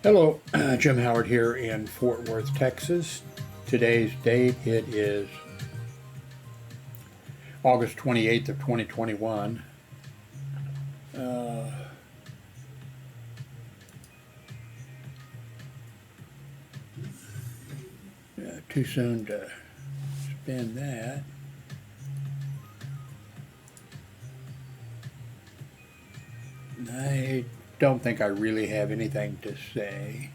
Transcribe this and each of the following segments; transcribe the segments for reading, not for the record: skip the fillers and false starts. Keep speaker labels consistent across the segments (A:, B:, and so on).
A: Hello, Jim Howard here in Fort Worth, Texas. Today's date, it is August 28th of 2021. Too soon to spin that. I don't think I really have anything to say.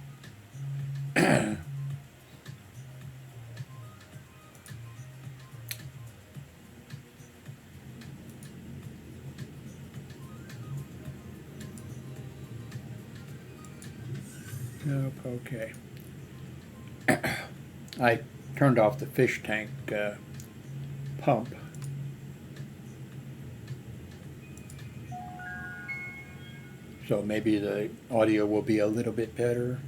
A: Nope, okay. I turned off the fish tank pump. So maybe the audio will be a little bit better.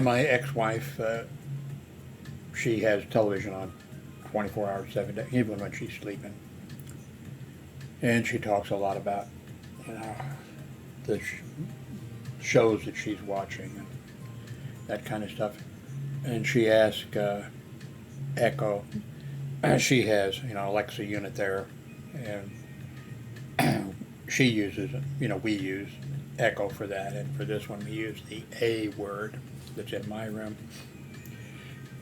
A: My ex-wife, she has television on 24 hours, 7 days, even when she's sleeping. And she talks a lot about, the shows that she's watching and that kind of stuff. And she asked Echo, she has, Alexa unit there, and she uses, we use Echo for that, and for this one we use the A word that's in my room.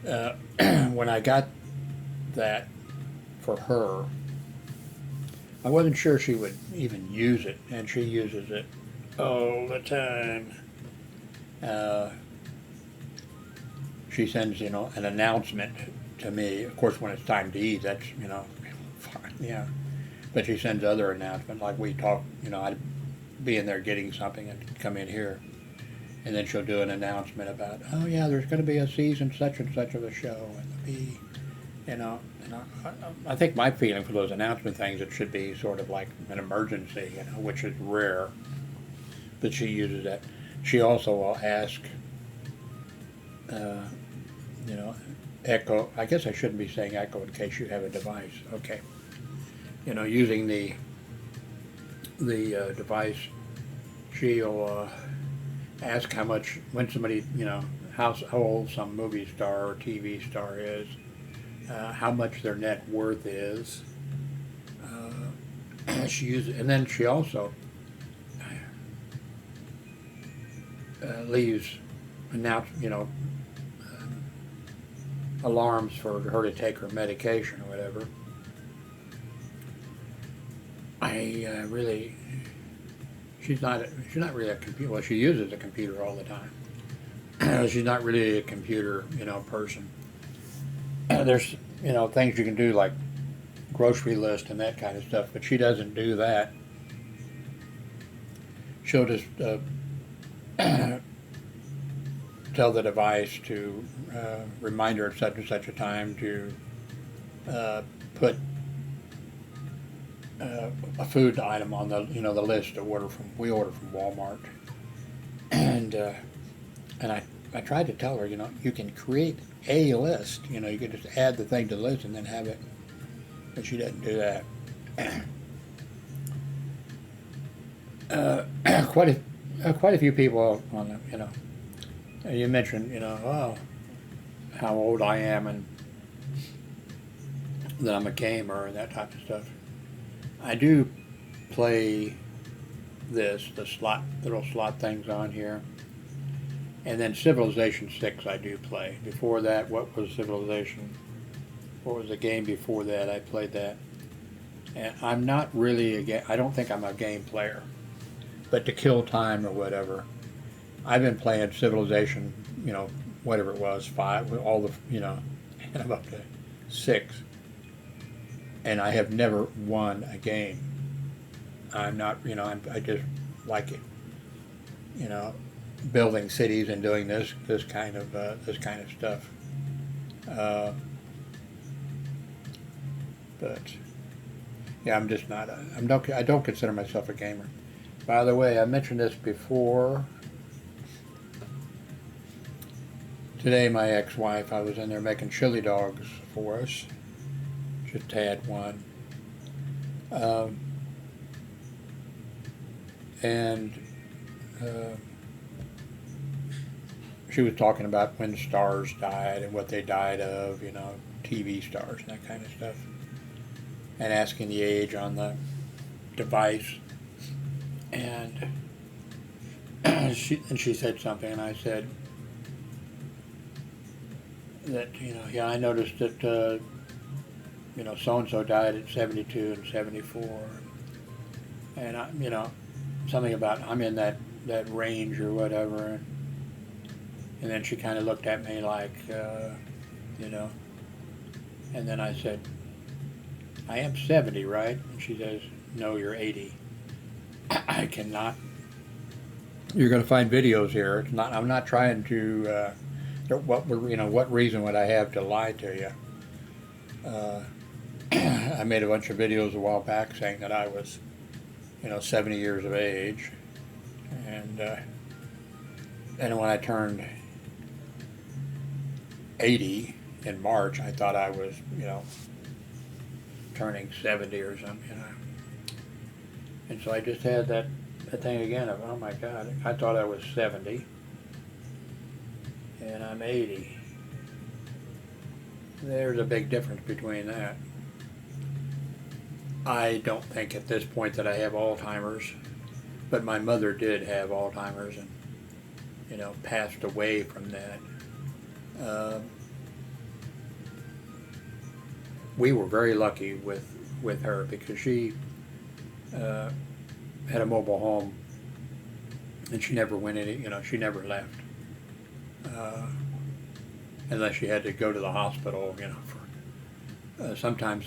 A: When I got that for her, I wasn't sure she would even use it, and she uses it all the time. She sends, an announcement to me. Of course, when it's time to eat, that's, fine, yeah. But she sends other announcements, like we talk, I'd be in there getting something and come in here. And then she'll do an announcement about, oh yeah, there's going to be a season such and such of a show, and there'll be, and I think my feeling for those announcement things, it should be sort of like an emergency, which is rare. But she uses that. She also will ask, Echo. I guess I shouldn't be saying Echo in case you have a device. Okay. Using the device, she'll ask how much, when somebody, how old some movie star or TV star is, how much their net worth is. She uses, and then she also leaves alarms for her to take her medication or whatever. She's not really a computer. Well, she uses a computer all the time. She's not really a computer, person. There's, things you can do like grocery list and that kind of stuff, but she doesn't do that. She'll just tell the device to remind her at such and such a time to put a food item on the the list to order from. We order from Walmart, and I tried to tell her, you can create a list. You can just add the thing to the list and then have it, but she doesn't do that. Quite a few people on you mentioned how old I am and that I'm a gamer and that type of stuff. I do play the little slot things on here. And then Civilization 6 I do play. Before that, what was the game before that? I played that. And I'm not really I don't think I'm a game player. But to kill time or whatever, I've been playing Civilization, whatever it was, 5, all the, and I'm up to 6. And I have never won a game. I'm not, I just like it, building cities and doing this kind of stuff. But yeah, I'm just not. I don't consider myself a gamer. By the way, I mentioned this before. Today, my ex-wife, I was in there making chili dogs for us. Just had one. Um, and uh, she was talking about when stars died and what they died of, you know, TV stars and that kind of stuff, and asking the age on the device. And she said something, and I said that, you know, yeah, I noticed that you know, so and so died at 72 and 74, and I, you know, something about I'm in that range or whatever. And then she kind of looked at me like, you know, and then I said, I am 70, right? And she says, no, you're 80. I cannot. You're going to find videos here. It's not. I'm not trying to. What reason would I have to lie to you? I made a bunch of videos a while back saying that I was, you know, 70 years of age, and when I turned 80 in March, I thought I was, you know, turning 70 or something, you know. And so I just had that thing again of, oh my God, I thought I was 70 and I'm 80. There's a big difference between that. I don't think at this point that I have Alzheimer's, but my mother did have Alzheimer's and, you know, passed away from that. We were very lucky with her because she had a mobile home and she never went in, you know, she never left. Unless she had to go to the hospital, you know, for sometimes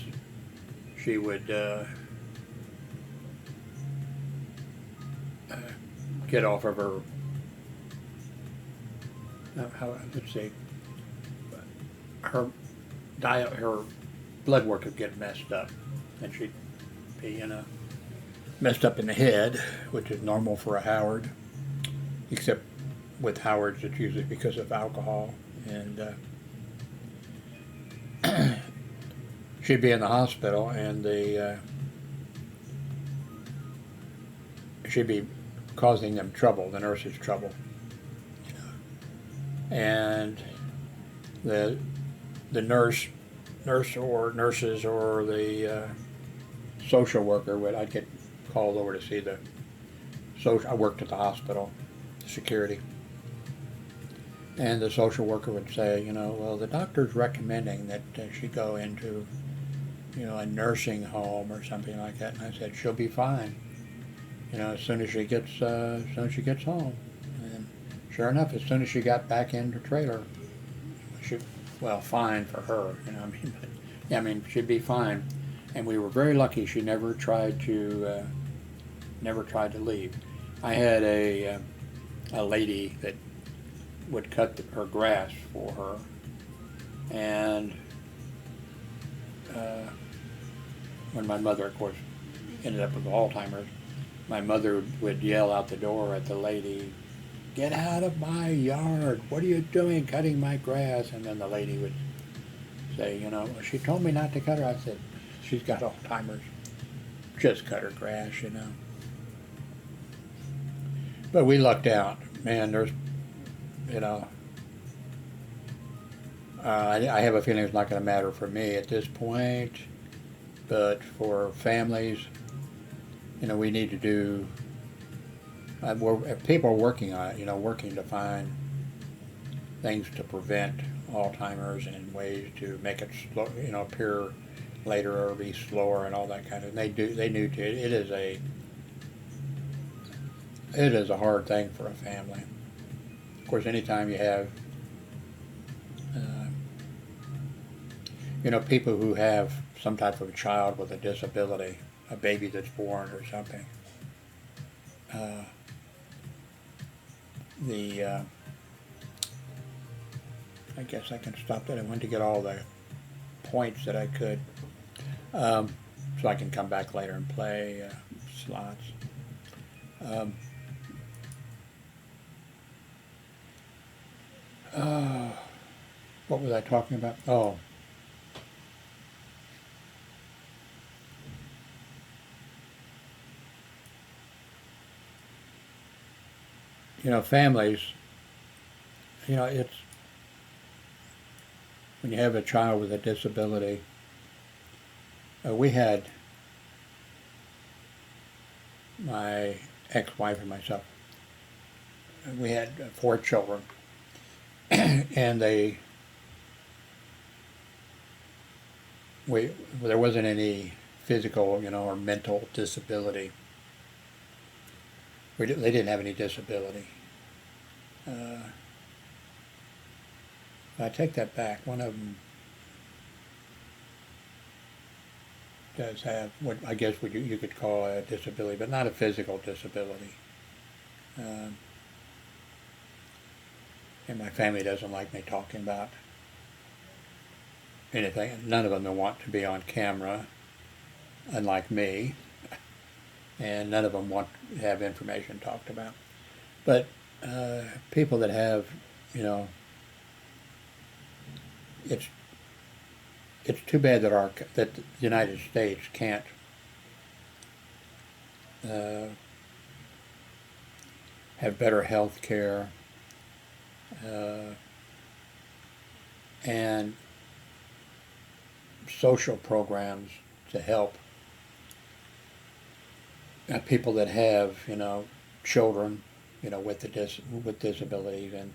A: she would get off of her, let's see, her diet, her blood work would get messed up, and she'd be, you know, messed up in the head, which is normal for a Howard, except with Howards it's usually because of alcohol. And she'd be in the hospital, and she'd be causing them trouble, the nurses trouble, and the nurse or nurses or the social worker would, I'd get called over to see the social. I worked at the hospital, security. And the social worker would say, you know, well, the doctor's recommending that she go into, you know, a nursing home or something like that. And I said, she'll be fine, you know, as soon as she gets home. And sure enough, as soon as she got back in the trailer, well, fine for her, you know, I mean, but, yeah, I mean, she'd be fine. And we were very lucky she never tried to leave. I had a lady that would cut her grass for her, and when my mother, of course, ended up with Alzheimer's, my mother would yell out the door at the lady, "Get out of my yard! What are you doing cutting my grass?" And then the lady would say, you know, well, she told me not to cut her. I said, she's got Alzheimer's. Just cut her grass, you know. But we lucked out. Man, there's, you know, I have a feeling it's not going to matter for me at this point, but for families, you know, we need to do, people are working on it, you know, working to find things to prevent Alzheimer's and ways to make it slow, you know, appear later or be slower and all that kind of. They need to. It is a hard thing for a family. Of course, anytime you have, you know, people who have some type of a child with a disability, a baby that's born or something, I guess I can stop that. I wanted to get all the points that I could, so I can come back later and play slots. What was I talking about? Oh. families, it's when you have a child with a disability. We had my ex-wife and myself. We had 4 children, and there wasn't any physical, or mental disability. They didn't have any disability. I take that back. One of them does have what I guess you could call a disability, but not a physical disability. And my family doesn't like me talking about anything. None of them want to be on camera, unlike me, and none of them want to have information talked about. But people that have, it's too bad that the United States can't have better health care and social programs to help people that have, children, with disabilities. And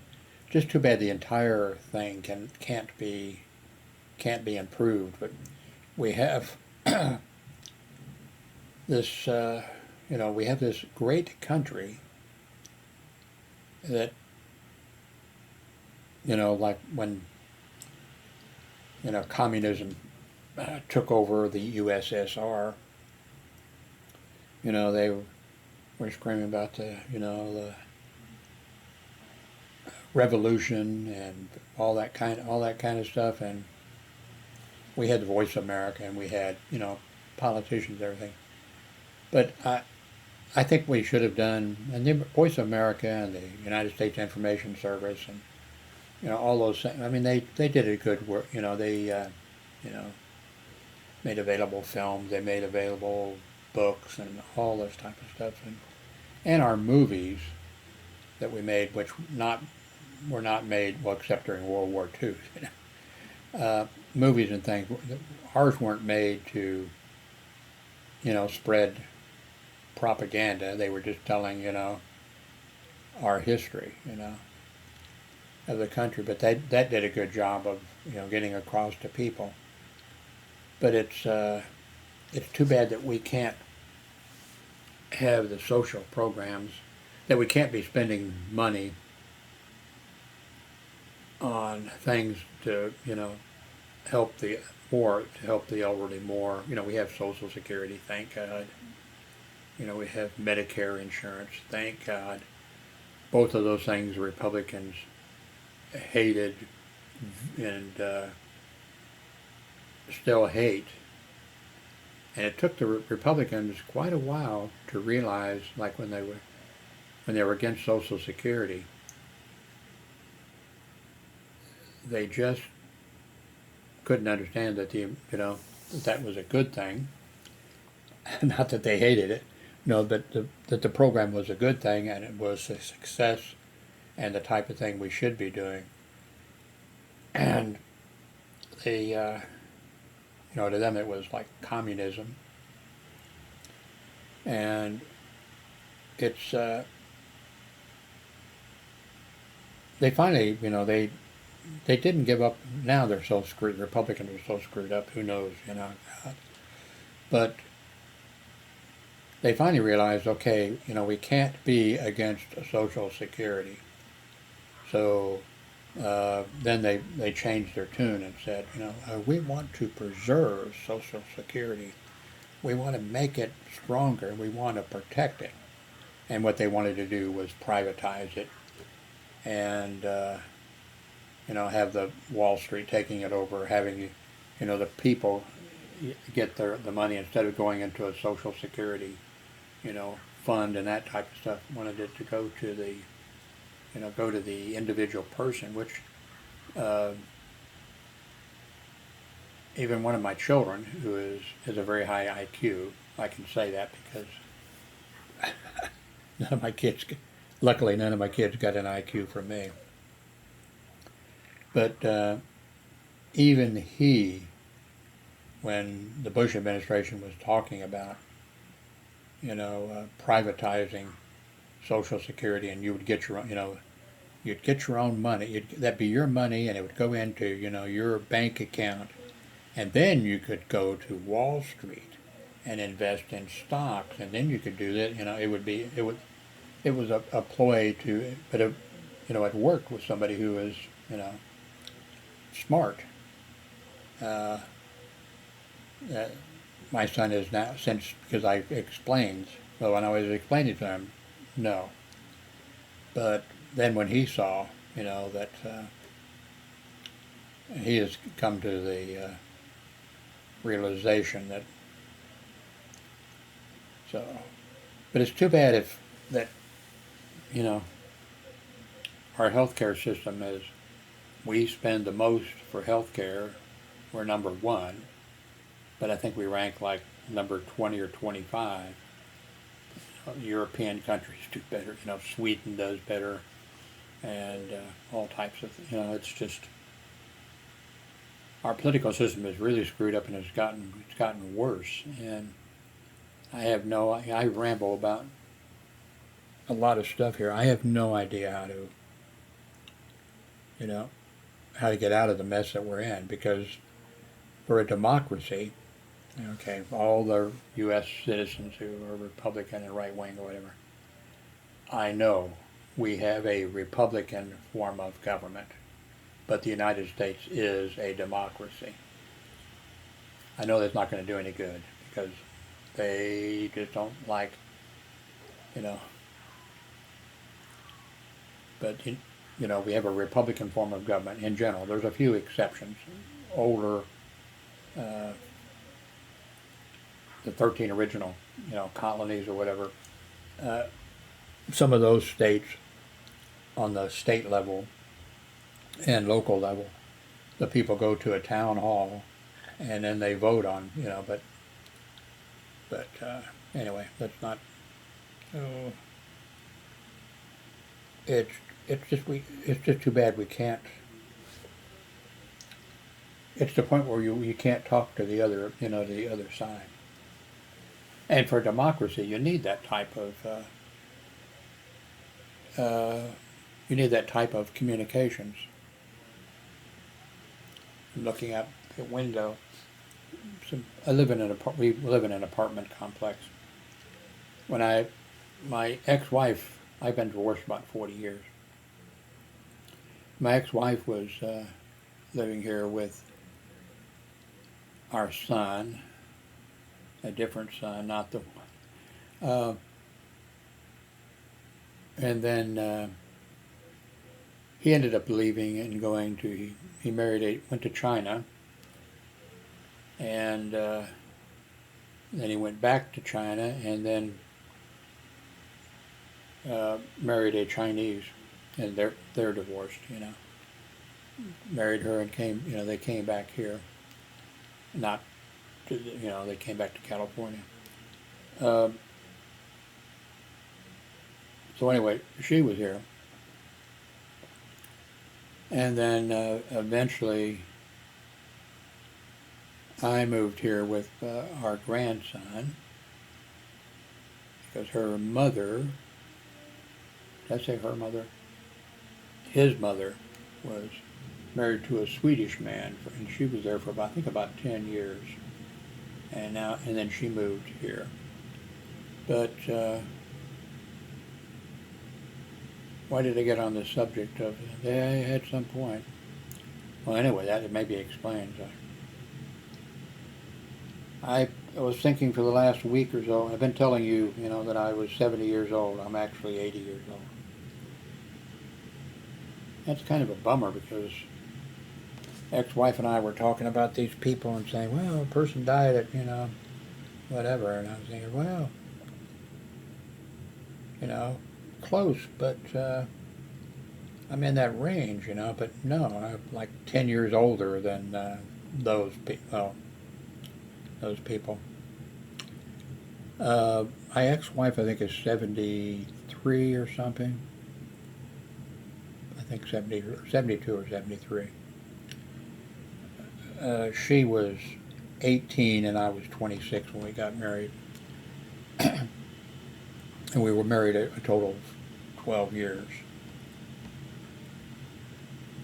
A: just too bad the entire thing can't be improved. But we have this, we have this great country that, like when, communism took over the USSR, they were screaming about the revolution and all that kind of stuff, and we had the Voice of America, and we had politicians and everything. But I think we should have done, and the Voice of America and the United States Information Service and all those things. I mean, they did a good work. They made available films, they made available books and all this type of stuff, and our movies that we made, which were not made, well, except during World War II. Movies and things, ours weren't made to spread propaganda. They were just telling our history of the country. But that did a good job of getting across to people. But it's too bad that we can't have the social programs, that we can't be spending money on things to help the elderly more. We have Social Security, thank God. We have Medicare insurance, thank God. Both of those things the Republicans hated and still hate. And it took the Republicans quite a while to realize, like when they were against Social Security, they just couldn't understand that that was a good thing. Not that they hated it, but that the program was a good thing and it was a success and the type of thing we should be doing. And they, to them it was like communism. And it's, they finally, they didn't give up. Now they're so screwed. Republicans are so screwed up. Who knows, But they finally realized, okay, we can't be against Social Security. So then they changed their tune and said, we want to preserve Social Security. We want to make it stronger. We want to protect it. And what they wanted to do was privatize it and have the Wall Street taking it over, having the people get the money instead of going into a Social Security fund and that type of stuff. Wanted it to go to the individual person, which even one of my children, who has a very high IQ, I can say that because none of my kids, Luckily, none of my kids got an IQ from me. But even he, when the Bush administration was talking about, privatizing Social Security, and you would get your own, you'd get your own money. That'd be your money, and it would go into, your bank account, and then you could go to Wall Street and invest in stocks, and then you could do that. It was a ploy but it worked with somebody who was, smart. Uh, uh, my son is now, since, because I explained, well, when I was explaining to him, no. But then when he saw, that he has come to the realization that, so, but it's too bad if that, you know, our healthcare system is, we spend the most for healthcare. We're number one, but I think we rank like number 20 or 25. European countries do better. Sweden does better, and all types of. It's just our political system is really screwed up, and it's gotten worse. And I ramble about a lot of stuff here. I have no idea how to get out of the mess that we're in, because for a democracy, okay, all the U.S. citizens who are Republican and right-wing or whatever, I know we have a Republican form of government, but the United States is a democracy. I know that's not going to do any good, because they just don't like, but we have a Republican form of government in general. There's a few exceptions. Older, the 13 original, colonies or whatever. Some of those states, on the state level and local level, the people go to a town hall and then they vote on, but anyway, that's not. It's just too bad we can't. It's the point where you can't talk to the other, the other side. And for democracy, you need that type of communications. I'm looking out the window. We live in an apartment complex. My ex-wife, I've been divorced about 40 years. My ex-wife was living here with our son, a different son, not the one. And then he ended up leaving and going to, he went to China, and then he went back to China, and then married a Chinese, and they're divorced, Married her and they came back here. Not, they came back to California. So anyway, she was here. And then eventually I moved here with our grandson, because her mother, did I say her mother? His mother was married to a Swedish man, and she was there for about 10 years. And then she moved here. But why did I get on the subject of they at some point? Well, anyway, that maybe explains. I was thinking for the last week or so. I've been telling you, that I was 70 years old. I'm actually 80 years old. That's kind of a bummer, because ex-wife and I were talking about these people and saying, well, a person died at, whatever. And I was thinking, well, close, but I'm in that range, but no, I'm like 10 years older than those people. My ex-wife, I think, is 73 or something. think 72 or 73. She was 18 and I was 26 when we got married. And we were married a total of 12 years.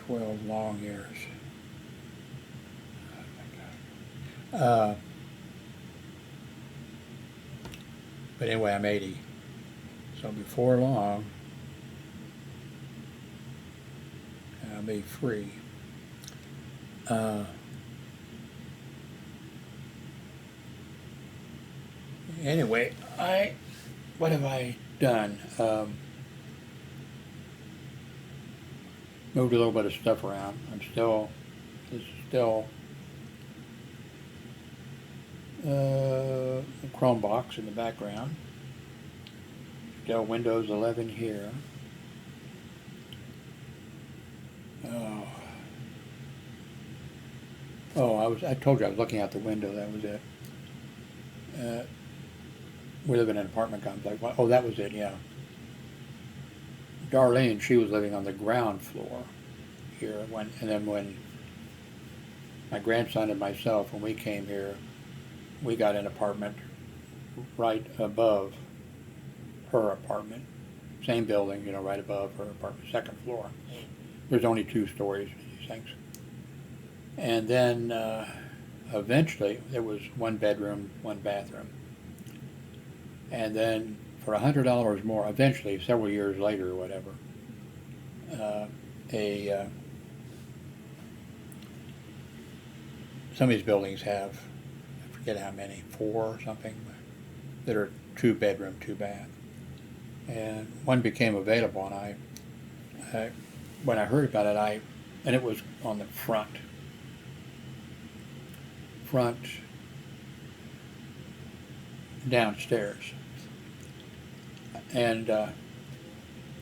A: 12 long years. Oh my God. But anyway, I'm 80. So before long, I'll be free. Anyway, what have I done? Moved a little bit of stuff around. This is still a Chrome box in the background. Still Windows 11 here. I told you I was looking out the window. That was it. We live in an apartment complex. Oh, that was it. Yeah. Darlene, she was living on the ground floor here and then when my grandson and myself, when we came here, we got an apartment right above her apartment. Same building, you know, right above her apartment, second floor. There's only 2 stories, these things. And then eventually it was 1 bedroom, 1 bathroom. And then for $100 more, eventually, several years later or whatever, some of these buildings have, I forget how many, 4 or something, that are 2 bedroom, 2 bath. And one became available, and when I heard about it, and it was on the front downstairs. And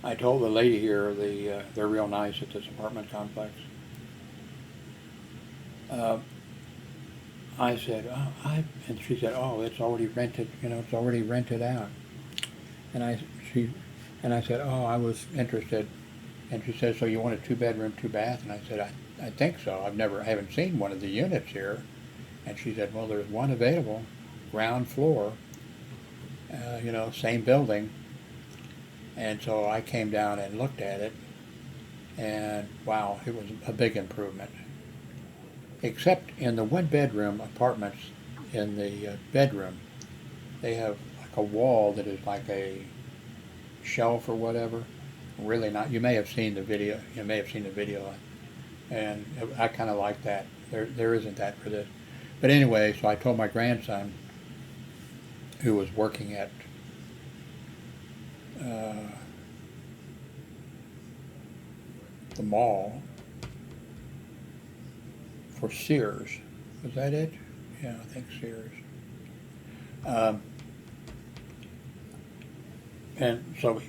A: I told the lady here, they're real nice at this apartment complex. I said, and she said, oh, it's already rented, you know, it's already rented out. And I said, oh, I was interested. And she said, so you want a 2 bedroom, 2 bath? And I said, I think so. I haven't seen one of the units here. And she said, well, there's one available, ground floor, you know, same building. And so I came down and looked at it, and wow, it was a big improvement. Except in the 1 bedroom apartments, in the bedroom, they have like a wall that is like a shelf or whatever. Really not. You may have seen the video. And I kind of like that. There isn't that for this. But anyway, so I told my grandson, who was working at the mall for Sears. Was that it? Yeah, I think Sears. And so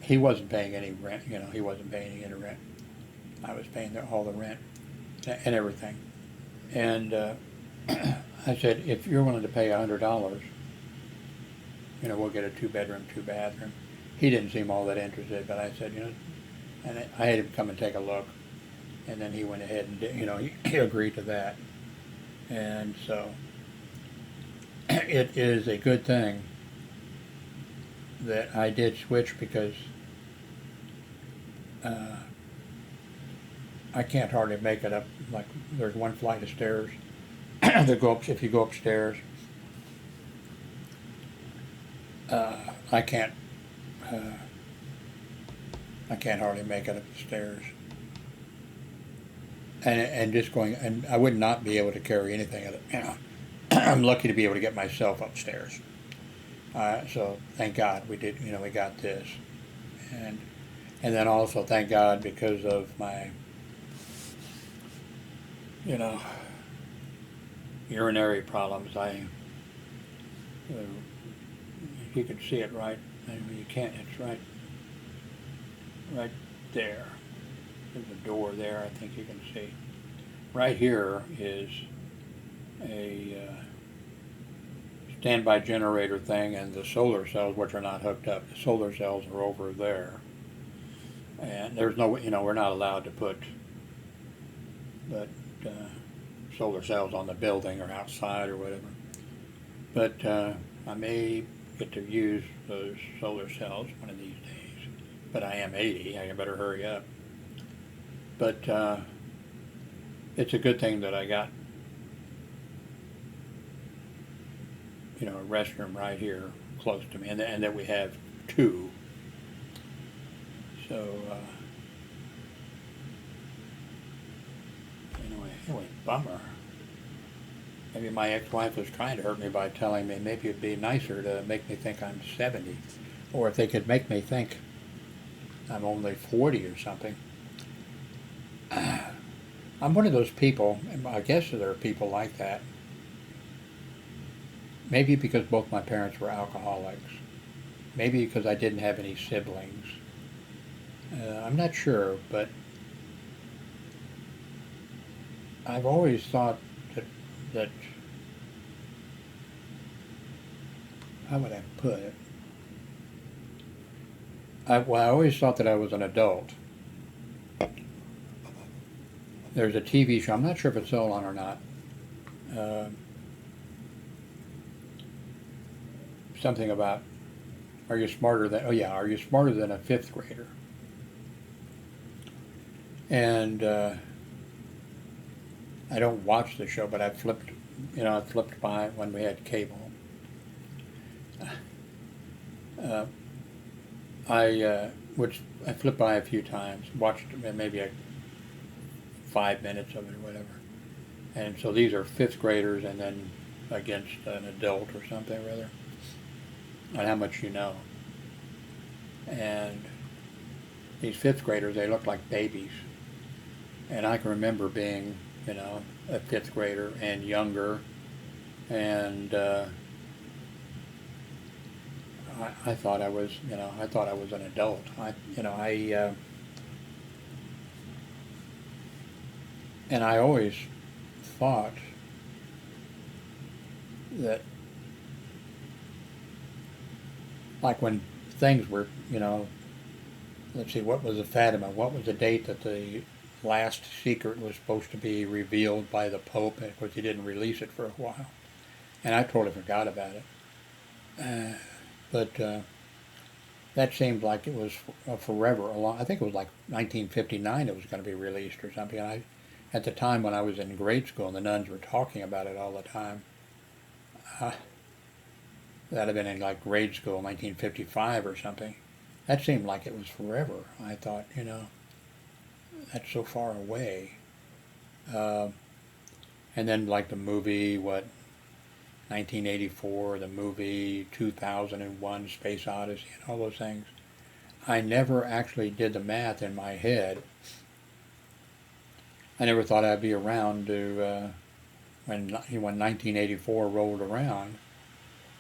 A: he wasn't paying any rent, you know, he wasn't paying any rent. I was paying all the rent and everything. And I said, if you're willing to pay $100, you know, we'll get a 2 bedroom, 2 bathroom. He didn't seem all that interested, but I said, you know, and I had him come and take a look. And then he went ahead and did, you know, he agreed to that. And so it is a good thing that I did switch, because I can't hardly make it up. Like, there's 1 flight of stairs that go up. If you go upstairs, I can't hardly make it up the stairs. And just going, and I would not be able to carry anything. You know, I'm lucky to be able to get myself upstairs. So thank God we did. You know, we got this, and then also thank God, because of my, you know, urinary problems. You can see it right. I mean, you can't. It's right there. There's a door there, I think you can see. Right here is a standby generator thing, and the solar cells, which are not hooked up. The solar cells are over there. And there's no, we're not allowed to put but solar cells on the building or outside or whatever. But I may get to use those solar cells one of these days. But I am 80. I better hurry up. But it's a good thing that I got, a restroom right here close to me, and that we have two. So anyway, bummer. Maybe my ex-wife was trying to hurt me by telling me maybe it'd be nicer to make me think I'm 70, or if they could make me think I'm only 40 or something. I'm one of those people, and I guess there are people like that. Maybe because both my parents were alcoholics. Maybe because I didn't have any siblings. I'm not sure, but I've always thought that how would I put it? I always thought that I was an adult. There's a TV show, I'm not sure if it's still on or not, something about, are you smarter than a fifth grader? And I don't watch the show, but I flipped by it when we had cable. I flipped by a few times, watched maybe 5 minutes of it or whatever. And so these are fifth graders and then against an adult or something or other, on how much you know. And these fifth graders, they look like babies. And I can remember being, a fifth grader and younger, and I thought I was, an adult. And I always thought that, like when things were, let's see, what was the Fatima? What was the date that the last secret was supposed to be revealed by the Pope? And of course, he didn't release it for a while, and I totally forgot about it. But that seemed like it was forever. I think it was like 1959 it was going to be released or something. And at the time when I was in grade school, and the nuns were talking about it all the time. That'd have been in like grade school, 1955 or something. That seemed like it was forever. I thought, that's so far away. And then like the movie, 1984, the movie 2001, Space Odyssey, and all those things. I never actually did the math in my head. I never thought I'd be around to when 1984 rolled around,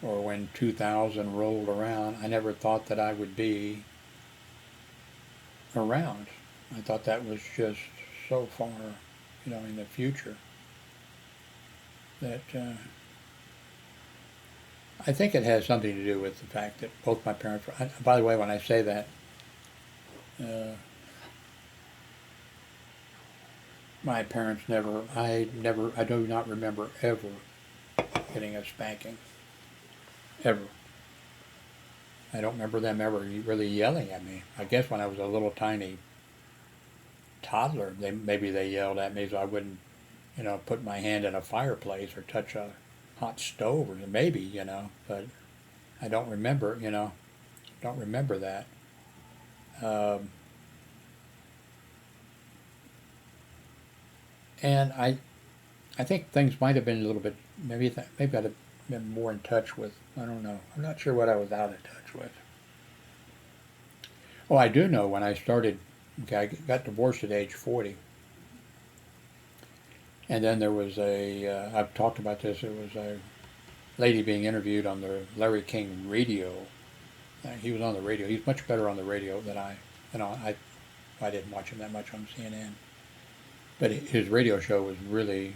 A: or when 2000 rolled around. I never thought that I would be around. I thought that was just so far, in the future, that I think it has something to do with the fact that both my parents were, by the way, when I say that, my parents I do not remember ever getting a spanking. Ever. I don't remember them ever really yelling at me. I guess when I was a little tiny toddler, maybe they yelled at me so I wouldn't, put my hand in a fireplace or touch a hot stove, or maybe, but I don't remember, don't remember that. And I think things might have been a little bit, maybe I'd have been more in touch with, I don't know. I'm not sure what I was out of touch with. Oh, I do know when I started, I got divorced at age 40. And then there was I've talked about this, it was a lady being interviewed on the Larry King radio. He was on the radio. He's much better on the radio than I didn't watch him that much on CNN. But his radio show was really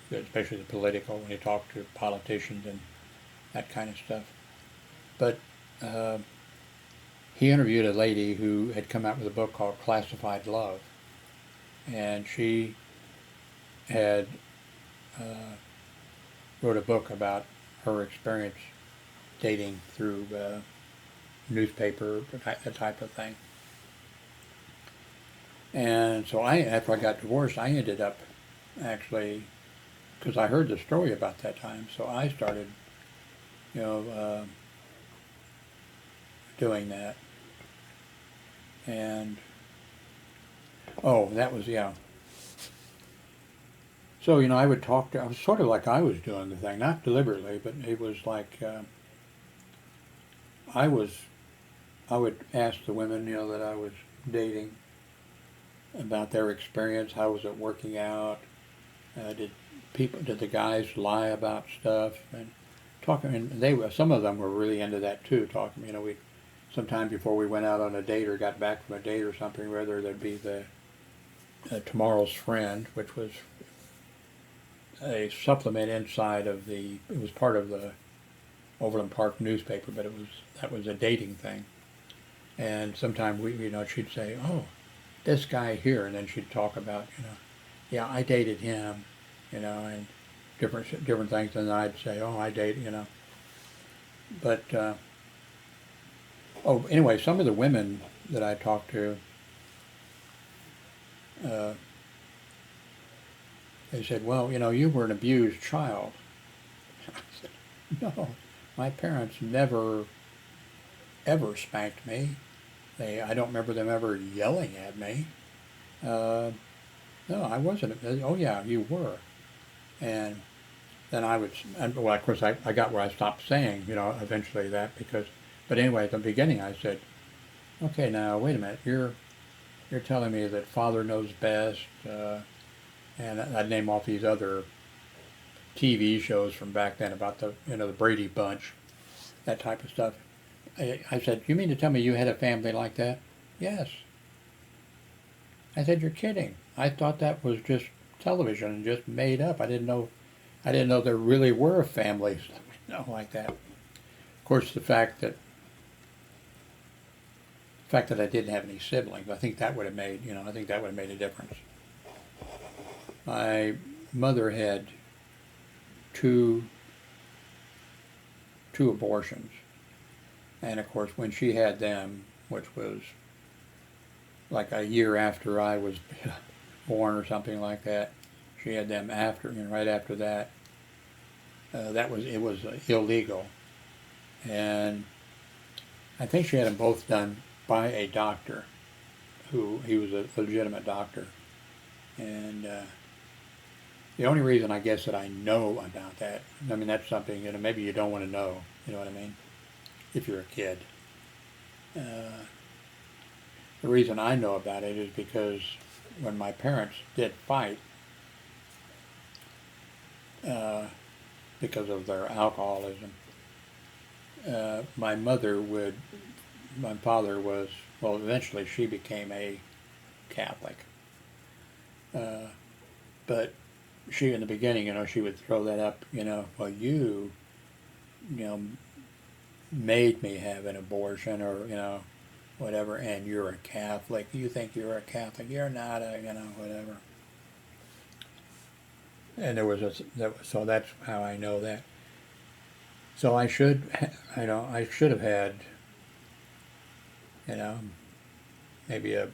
A: good, especially the political, when he talked to politicians and that kind of stuff. But he interviewed a lady who had come out with a book called Classified Love, and she had wrote a book about her experience dating through newspaper, that type of thing. And so after I got divorced, I ended up actually, because I heard the story about that time, so I started, doing that. And, oh, that was, yeah. So, I would I was sort of like I was doing the thing, not deliberately, but it was like, I would ask the women, that I was dating about their experience. How was it working out? Did the guys lie about stuff and talking? And some of them were really into that too. Talking, we sometime before we went out on a date or got back from a date or something, whether there'd be the Tomorrow's Friend, which was a supplement inside of it was part of the Overland Park newspaper, but that was a dating thing. And sometimes she'd say, "Oh, this guy here," and then she'd talk about, yeah, I dated him, and different things, and I'd say, "Oh, I dated," But anyway, some of the women that I talked to, they said, "Well, you were an abused child." I said, "No, my parents never ever spanked me. I don't remember them ever yelling at me. No, I wasn't. Oh yeah, you were." And then well, of course, I got where I stopped saying, eventually that but anyway, at the beginning I said, "Okay, now wait a minute. You're telling me that Father Knows Best," and I'd name off these other TV shows from back then about the Brady Bunch, that type of stuff. I said, "You mean to tell me you had a family like that?" "Yes." I said, "You're kidding. I thought that was just television and just made up. I didn't know there really were families like that." Of course, the fact that I didn't have any siblings, I think that would have made a difference. My mother had two abortions, and of course, when she had them, which was like a year after I was born or something like that, she had them right after that. It was illegal, and I think she had them both done by a doctor, he was a legitimate doctor, and the only reason I guess that I know about that, I mean that's something maybe you don't want to know, you know what I mean, if you're a kid. The reason I know about it is because when my parents did fight, because of their alcoholism, my father was, well, eventually she became a Catholic. But she, in the beginning, she would throw that up, well, you made me have an abortion, or, whatever, and you're a Catholic. You think you're a Catholic. You're not whatever. And so that's how I know that. So I should have had, maybe a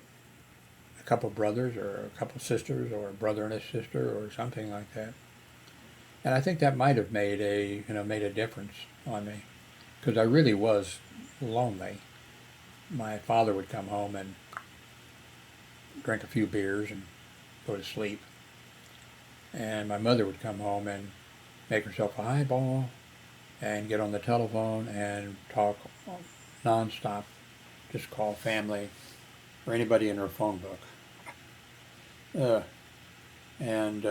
A: couple brothers or a couple sisters or a brother and a sister or something like that. And I think that might have made a difference on me, because I really was lonely. My father would come home and drink a few beers and go to sleep. And my mother would come home and make herself a highball and get on the telephone and talk nonstop, just call family or anybody in her phone book. And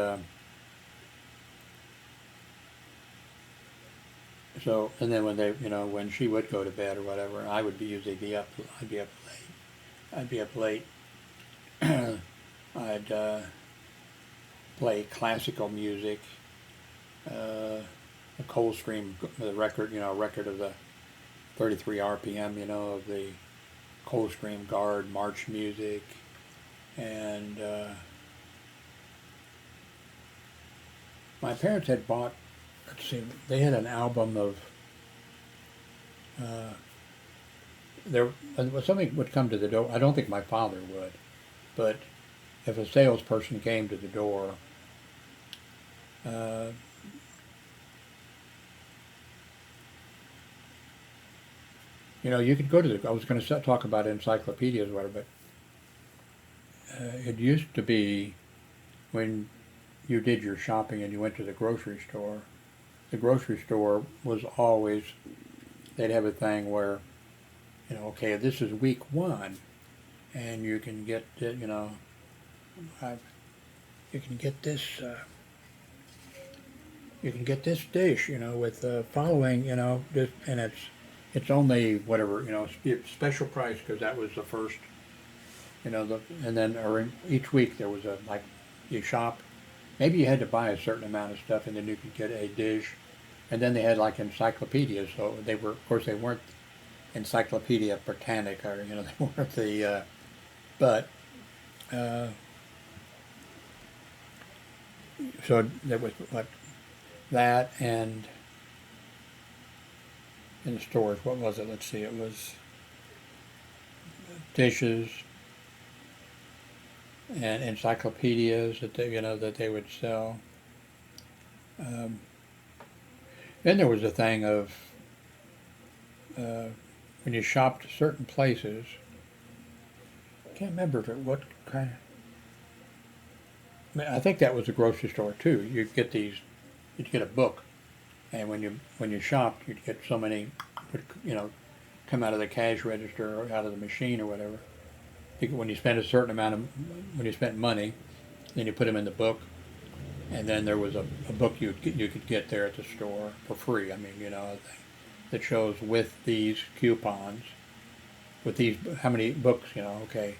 A: then when she would go to bed or whatever, I would usually be up. I'd be up late. I'd play classical music, a Coldstream, the record, record of the 33 RPM, of the Coldstream Guard, march music, and my parents had bought, let's see, they had an album of, there, when somebody would come to the door, I don't think my father would, but if a salesperson came to the door, uh, you know, you could go to the, I was going to talk about encyclopedias or whatever, but it used to be when you did your shopping and you went to the grocery store was always, they'd have a thing where, you know, okay, this is week 1, and you can get, you know, you can get this, you can get this dish, you know, with following, you know, this, and it's only whatever, you know, special price because that was the first, you know, and then or each week there was a, like, you shop, maybe you had to buy a certain amount of stuff and then you could get a dish, and then they had like encyclopedias, so they were, of course they weren't Encyclopedia Britannica, or, you know, they weren't the, but, so there was like that, and in the stores, what was it? Let's see, it was dishes and encyclopedias that they, you know, that they would sell. Then there was a thing of when you shopped certain places. I can't remember if it, what kind of. I mean, I think that was a grocery store too. You'd get these, you'd get a book, and when you shopped, you'd get so many, you know, come out of the cash register or out of the machine or whatever. When you spent a certain amount of, when you spent money, then you put them in the book, and then there was a book you could get there at the store for free. I mean, you know, that shows with these coupons, with these, how many books, you know, okay,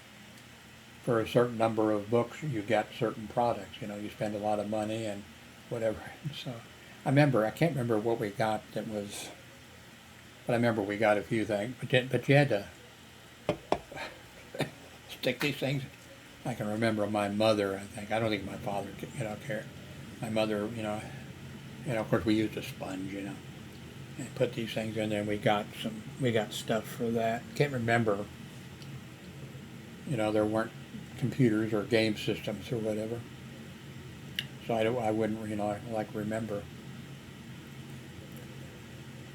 A: for a certain number of books you got certain products, you know, you spend a lot of money and whatever. So I can't remember what we got that was, but I remember we got a few things, but you had to stick these things. I can remember my mother, I think, I don't think my father, you know, cared. My mother, you know, of course we used a sponge, you know, and put these things in there, and we got stuff for that. Can't remember, you know, there weren't computers or game systems or whatever, so I wouldn't, you know, like remember.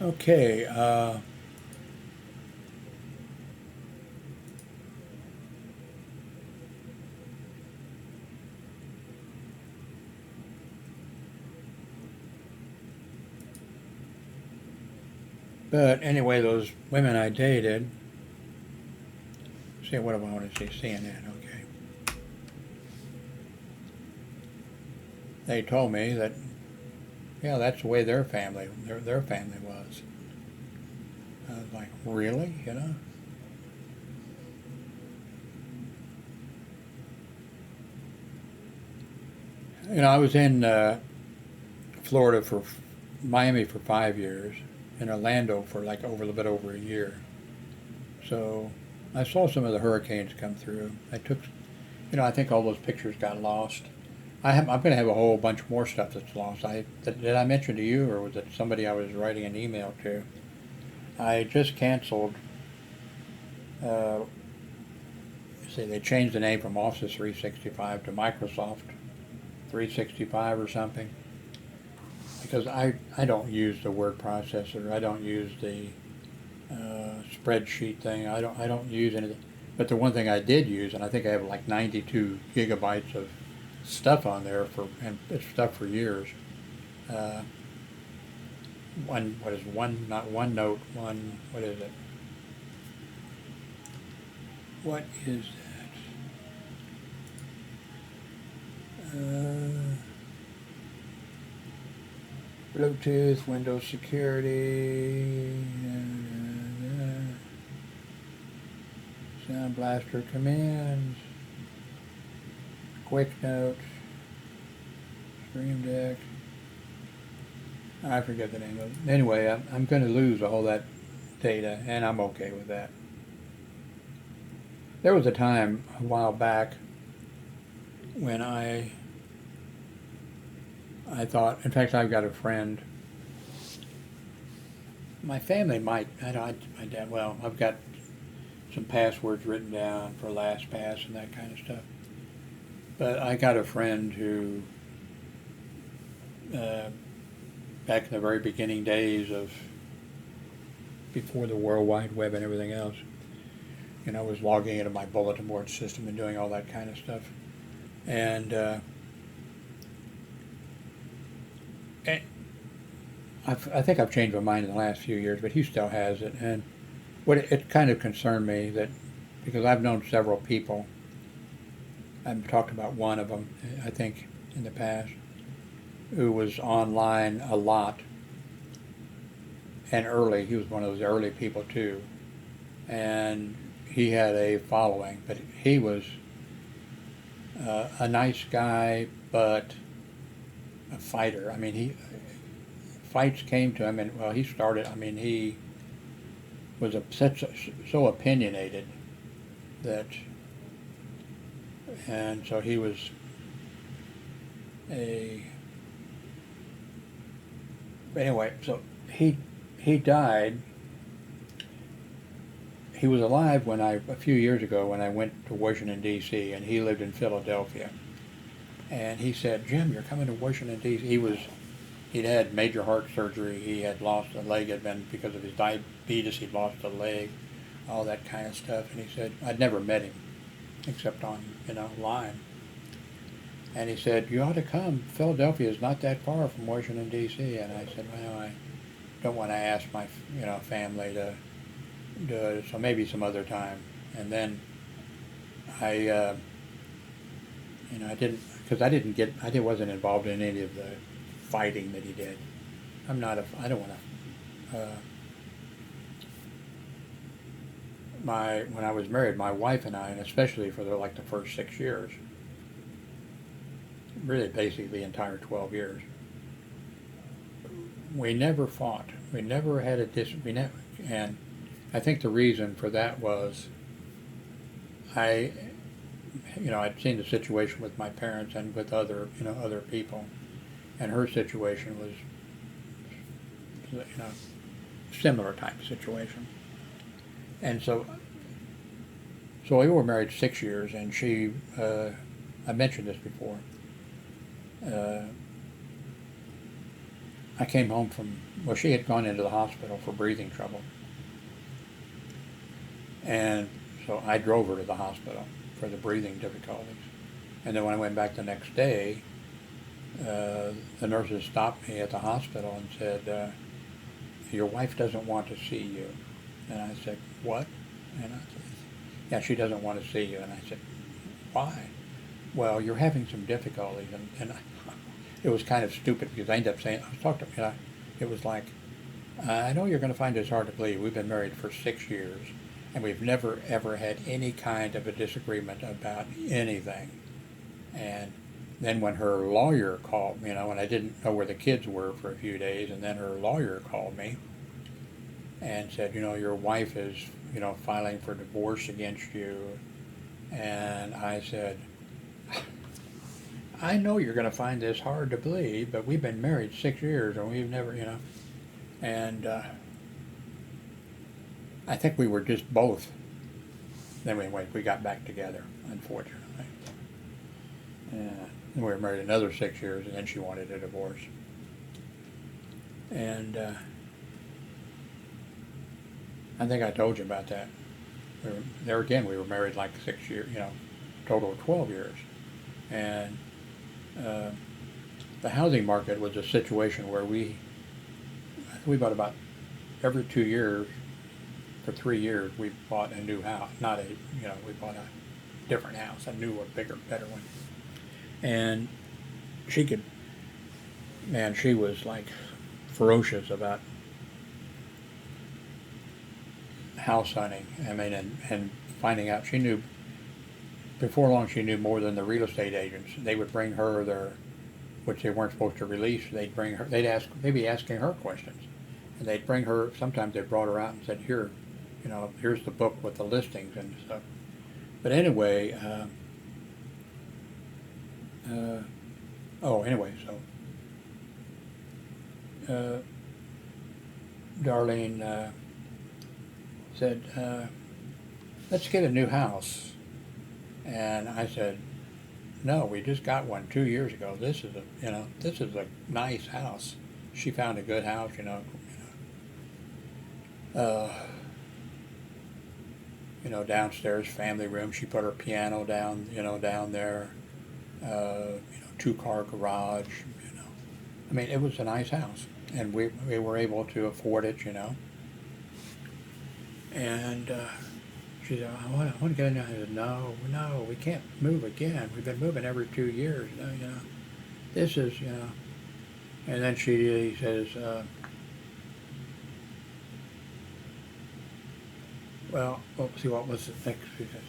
A: Okay, but anyway, those women I dated, see, what do I want to see? CNN, okay. They told me that, yeah, that's the way their family was. I was like, really, you know? You know, I was in Florida for Miami for 5 years, in Orlando for like a little bit over a year. So I saw some of the hurricanes come through. I took, you know, I think all those pictures got lost. I'm going to have a whole bunch more stuff that's lost. Did I mention to you, or was it somebody I was writing an email to? I just canceled. See, they changed the name from Office 365 to Microsoft 365 or something. Because I don't use the word processor. I don't use the spreadsheet thing. I don't use anything. But the one thing I did use, and I think I have like 92 gigabytes of stuff on there and it's stuff for years. Not OneNote, what is it? What is that? Bluetooth, Windows Security, Sound Blaster commands, Quick Notes, Stream Deck. I forget the name of it. Anyway, I'm going to lose all that data, and I'm okay with that. There was a time a while back when I thought, in fact, I've got a friend. My family might, I don't, my dad, well, I've got some passwords written down for LastPass and that kind of stuff. But I got a friend who, back in the very beginning days of, before the World Wide Web and everything else, was logging into my bulletin board system and doing all that kind of stuff. And I think I've changed my mind in the last few years, but he still has it. And it kind of concerned me that, because I've known several people, I've talked about one of them, I think, in the past, who was online a lot and early. He was one of those early people too. And he had a following, but he was a nice guy, but a fighter. I mean, fights came to him, and well, he started. I mean, he was so opinionated that, and so he was anyway. So he died. He was alive a few years ago when I went to Washington, D.C., and he lived in Philadelphia. And he said, "Jim, you're coming to Washington, D.C." He'd had major heart surgery. He had lost a leg. Had been, because of his diabetes, he'd lost a leg, all that kind of stuff. And he said, I'd never met him except on, line. And he said, "You ought to come. Philadelphia is not that far from Washington, D.C." And I said, "Well, I don't want to ask my, family to do it, so maybe some other time." And then I didn't, because I wasn't involved in any of the fighting that he did. I don't want to, when I was married, my wife and I, and especially for the first 6 years, really basically the entire 12 years, we never fought. We never had and I think the reason for that was I'd seen the situation with my parents and with other people, and her situation was, similar type of situation. And so we were married 6 years, and she, I mentioned this before, I came home she had gone into the hospital for breathing trouble. And so I drove her to the hospital for the breathing difficulties. And then when I went back the next day, the nurses stopped me at the hospital and said, "Your wife doesn't want to see you." And I said, "What?" And I said, "Yeah, she doesn't want to see you." And I said, "Why?" "Well, you're having some difficulties." And it was kind of stupid, because I ended up saying, I was talking to her, it was like, "I know you're going to find this hard to believe. We've been married for 6 years, and we've never, ever had any kind of a disagreement about anything." And then when her lawyer called me, and I didn't know where the kids were for a few days, and then her lawyer called me and said, "Your wife is, filing for divorce against you." And I said, "I know you're going to find this hard to believe, but we've been married 6 years, and we've never, And I think we were just both. Then we got back together, unfortunately. And we were married another 6 years, and then she wanted a divorce. And I think I told you about that. There again, we were married 6 years, total of 12 years. And the housing market was a situation where we bought about every 2 years, for 3 years, we bought a new house. We bought a different house, a newer, bigger, better one. And she was ferocious about house hunting. I mean, and finding out. She knew, before long, she knew more than the real estate agents. They would bring her which they weren't supposed to release. They'd be asking her questions. And they'd bring her, sometimes they brought her out and said, "Here, here's the book with the listings and stuff." But anyway, anyway, so Darlene said, let's get a new house. And I said, no, we just got one 2 years ago. This is a nice house. She found a good house, downstairs family room. She put her piano down, down there. 2-car garage. I mean, it was a nice house, and we were able to afford it, And she said, I want to get in there. I said, no, we can't move again. We've been moving every 2 years. This is, And then he says, well, let's see, what was the next? She says,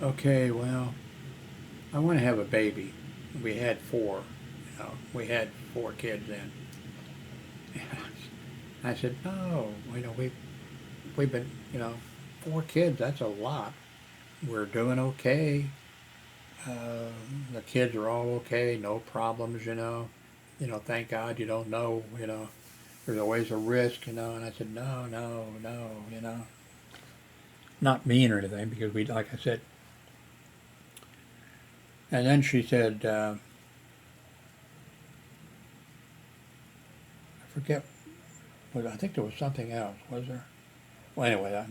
A: okay, well, I want to have a baby. We had 4, we had 4 kids then. I said, no, we've been, 4 kids, that's a lot. We're doing okay. The kids are all okay, no problems, thank God. You don't know, there's always a risk, and I said, no, not mean or anything, because like I said. And then she said, I forget, I think there was something else, was there? Well, anyway,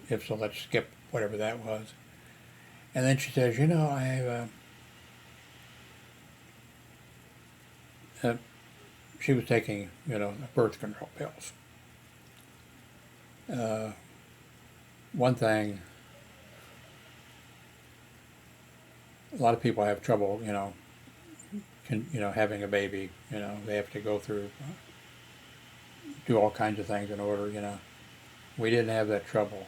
A: if so, let's skip whatever that was. And then she says, she was taking, birth control pills. One thing, a lot of people have trouble, having a baby. They have to go through, do all kinds of things in order, We didn't have that trouble.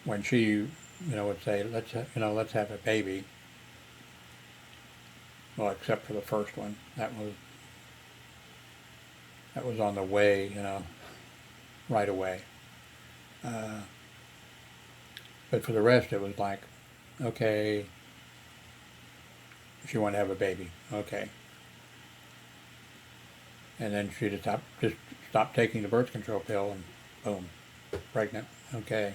A: When she, would say, let's have a baby. Well, except for the first one, that was on the way, right away. But for the rest, it was like, okay, she wanted to have a baby, okay. And then she just stopped taking the birth control pill, and boom, pregnant, okay.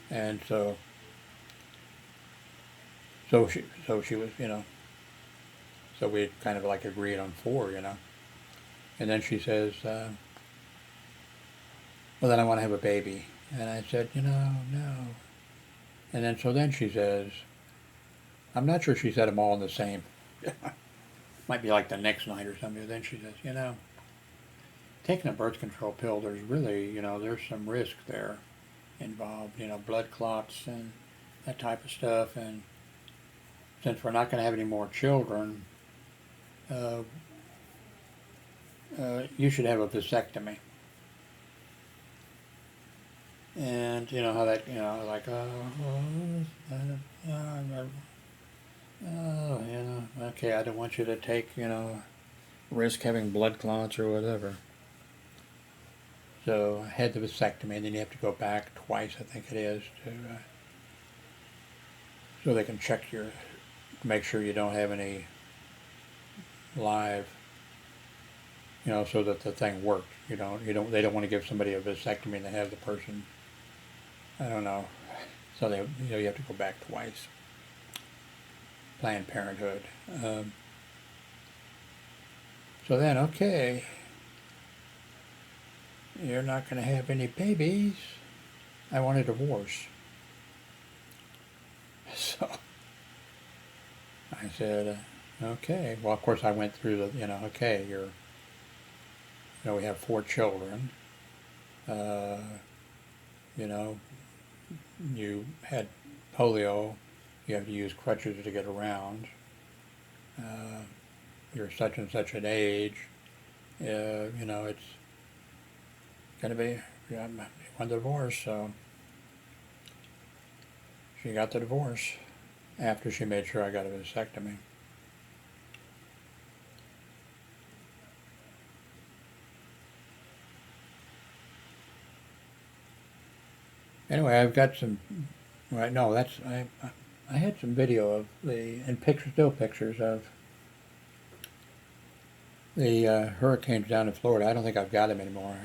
A: And so she was, so we kind of like agreed on 4, And then she says, well, then I want to have a baby. And I said, no. And then she says, I'm not sure she said them all in the same, might be like the next night or something. Then she says, taking a birth control pill, there's really, there's some risk there involved, blood clots and that type of stuff. And since we're not going to have any more children, you should have a vasectomy. And how that, like, okay, I don't want you to take, risk having blood clots or whatever. So I had the vasectomy, and then you have to go back twice, I think it is, so they can check to make sure you don't have any live, so that the thing works. They don't want to give somebody a vasectomy and they have the person, I don't know, so you have to go back twice. Planned Parenthood. So then, okay, you're not going to have any babies. I want a divorce. So I said, okay. Well, of course, I went through the, okay, we have 4 children. You had polio. You have to use crutches to get around. You're such and such an age. It's going to be, you want a divorce, so she got the divorce after she made sure I got a vasectomy. Anyway, I've got some. Right, no, that's I had some video of and still pictures of the hurricanes down in Florida. I don't think I've got them anymore.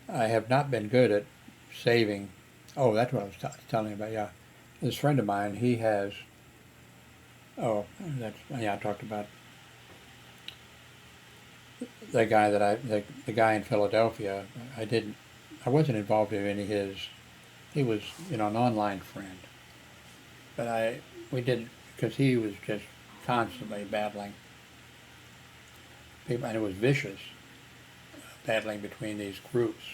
A: I have not been good at saving. Oh, that's what I was telling you about. Yeah, this friend of mine, he has. Oh, yeah. I talked about the guy the guy in Philadelphia. I wasn't involved in any of his. He was, an online friend, but we didn't, because he was just constantly battling people, and it was vicious, battling between these groups.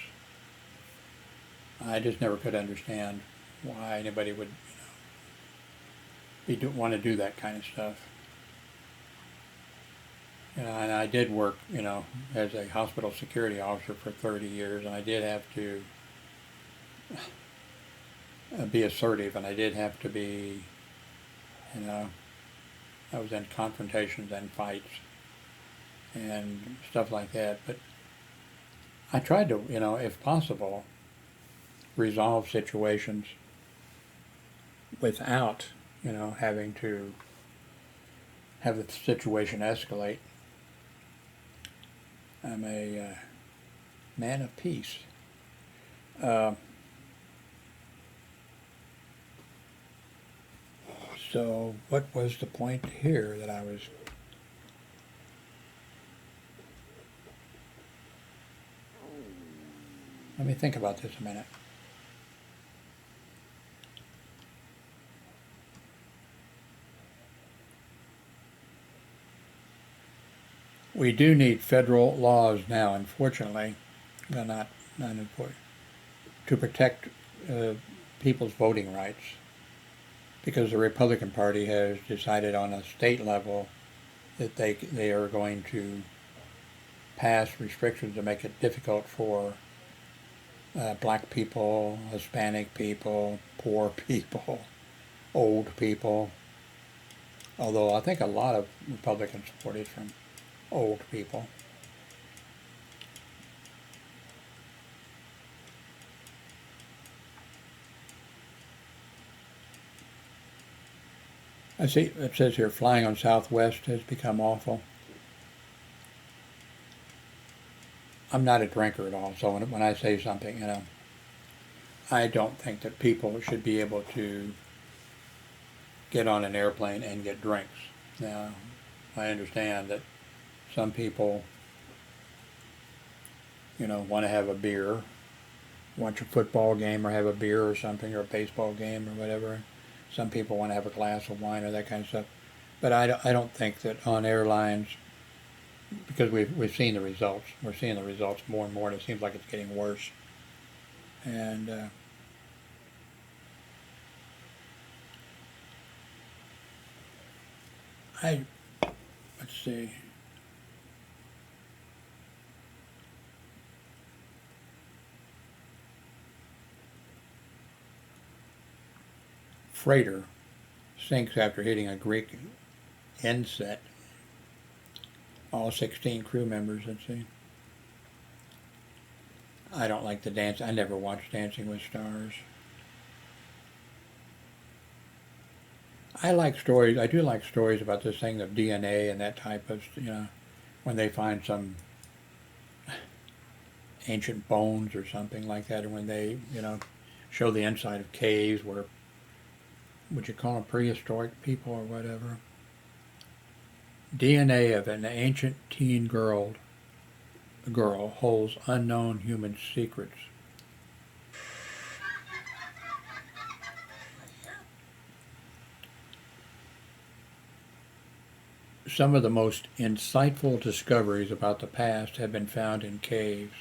A: I just never could understand why anybody would, want to do that kind of stuff. And I did work, as a hospital security officer for 30 years, and I did have to be assertive, and I did have to be, I was in confrontations and fights and stuff like that. But I tried to, if possible, resolve situations without, having to have the situation escalate. I'm a man of peace. So what was the point here that I was... Let me think about this a minute. We do need federal laws now, unfortunately. They're not important, to protect people's voting rights, because the Republican Party has decided on a state level that they are going to pass restrictions to make it difficult for black people, Hispanic people, poor people, old people. Although I think a lot of Republican support is from old people. I see it says here, flying on Southwest has become awful. I'm not a drinker at all, so when I say something, I don't think that people should be able to get on an airplane and get drinks. Now, I understand that some people, want to have a beer, watch a football game or have a beer or something, or a baseball game or whatever. Some people want to have a glass of wine or that kind of stuff. But I don't think that on airlines, because we've seen the results. We're seeing the results more and more, and it seems like it's getting worse. And let's see. Freighter sinks after hitting a Greek inset. All 16 crew members, let's see. I don't like the dance. I never watched Dancing with Stars. I like stories. I do like stories about this thing of DNA and that type of, when they find some ancient bones or something like that, or when they, show the inside of caves where, would you call them prehistoric people or whatever? DNA of an ancient teen girl holds unknown human secrets. Some of the most insightful discoveries about the past have been found in caves.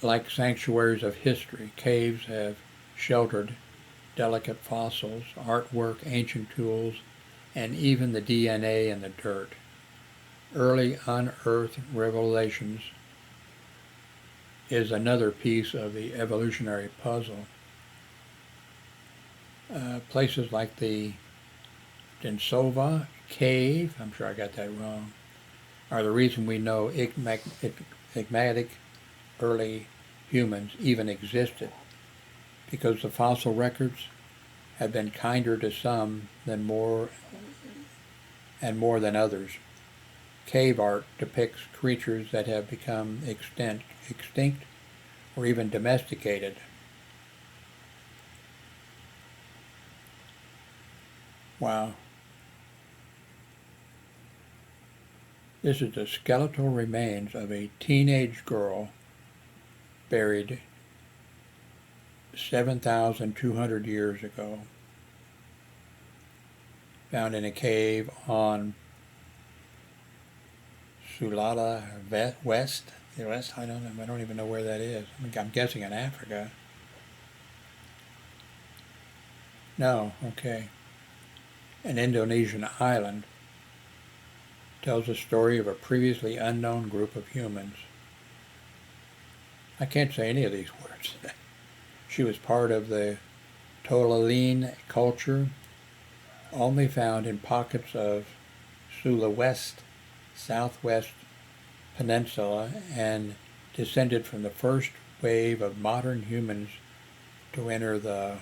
A: Like sanctuaries of history, caves have sheltered delicate fossils, artwork, ancient tools, and even the DNA in the dirt. Early unearthed revelations is another piece of the evolutionary puzzle. Places like the Densova cave, I'm sure I got that wrong, are the reason we know enigmatic early humans even existed, because the fossil records have been kinder to some than more than others. Cave art depicts creatures that have become extinct or even domesticated. Wow. This is the skeletal remains of a teenage girl buried 7,200 years ago, found in a cave on Sulala West. I don't know. I don't even know where that is. I'm guessing in Africa. No, okay. An Indonesian island tells the story of a previously unknown group of humans. I can't say any of these words. She was part of the Tolaline culture, only found in pockets of Sulawesi, southwest peninsula, and descended from the first wave of modern humans to enter the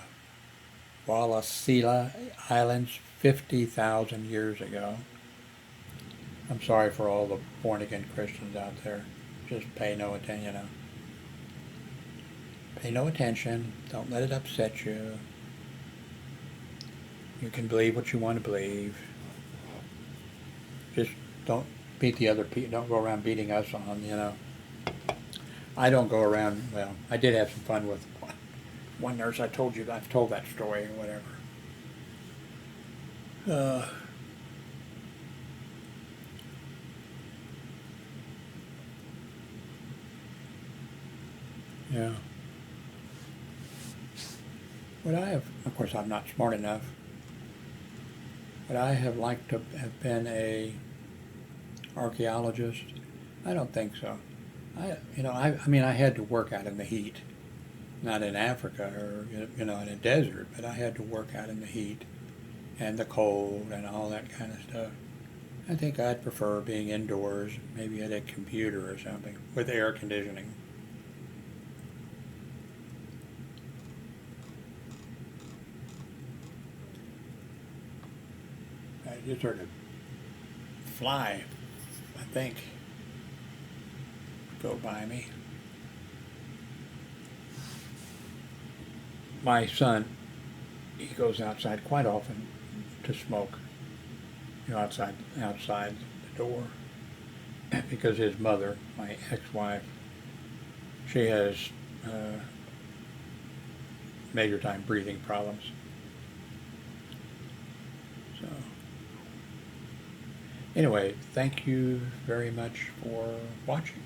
A: Wallacea Islands 50,000 years ago. I'm sorry for all the born-again Christians out there. Just pay no attention, Pay no attention. Don't let it upset you. You can believe what you want to believe. Just don't beat the other people. Don't go around beating us on, I don't go around, well, I did have some fun with one nurse. I've told that story or whatever. Yeah. Of course I'm not smart enough, but I have liked to have been a archaeologist. I don't think so. I had to work out in the heat, not in Africa or, in a desert, but I had to work out in the heat and the cold and all that kind of stuff. I think I'd prefer being indoors, maybe at a computer or something, with air conditioning. I just heard a fly, I think, go by me. My son, he goes outside quite often to smoke, outside the door, because his mother, my ex-wife, she has major time breathing problems. So, anyway, thank you very much for watching.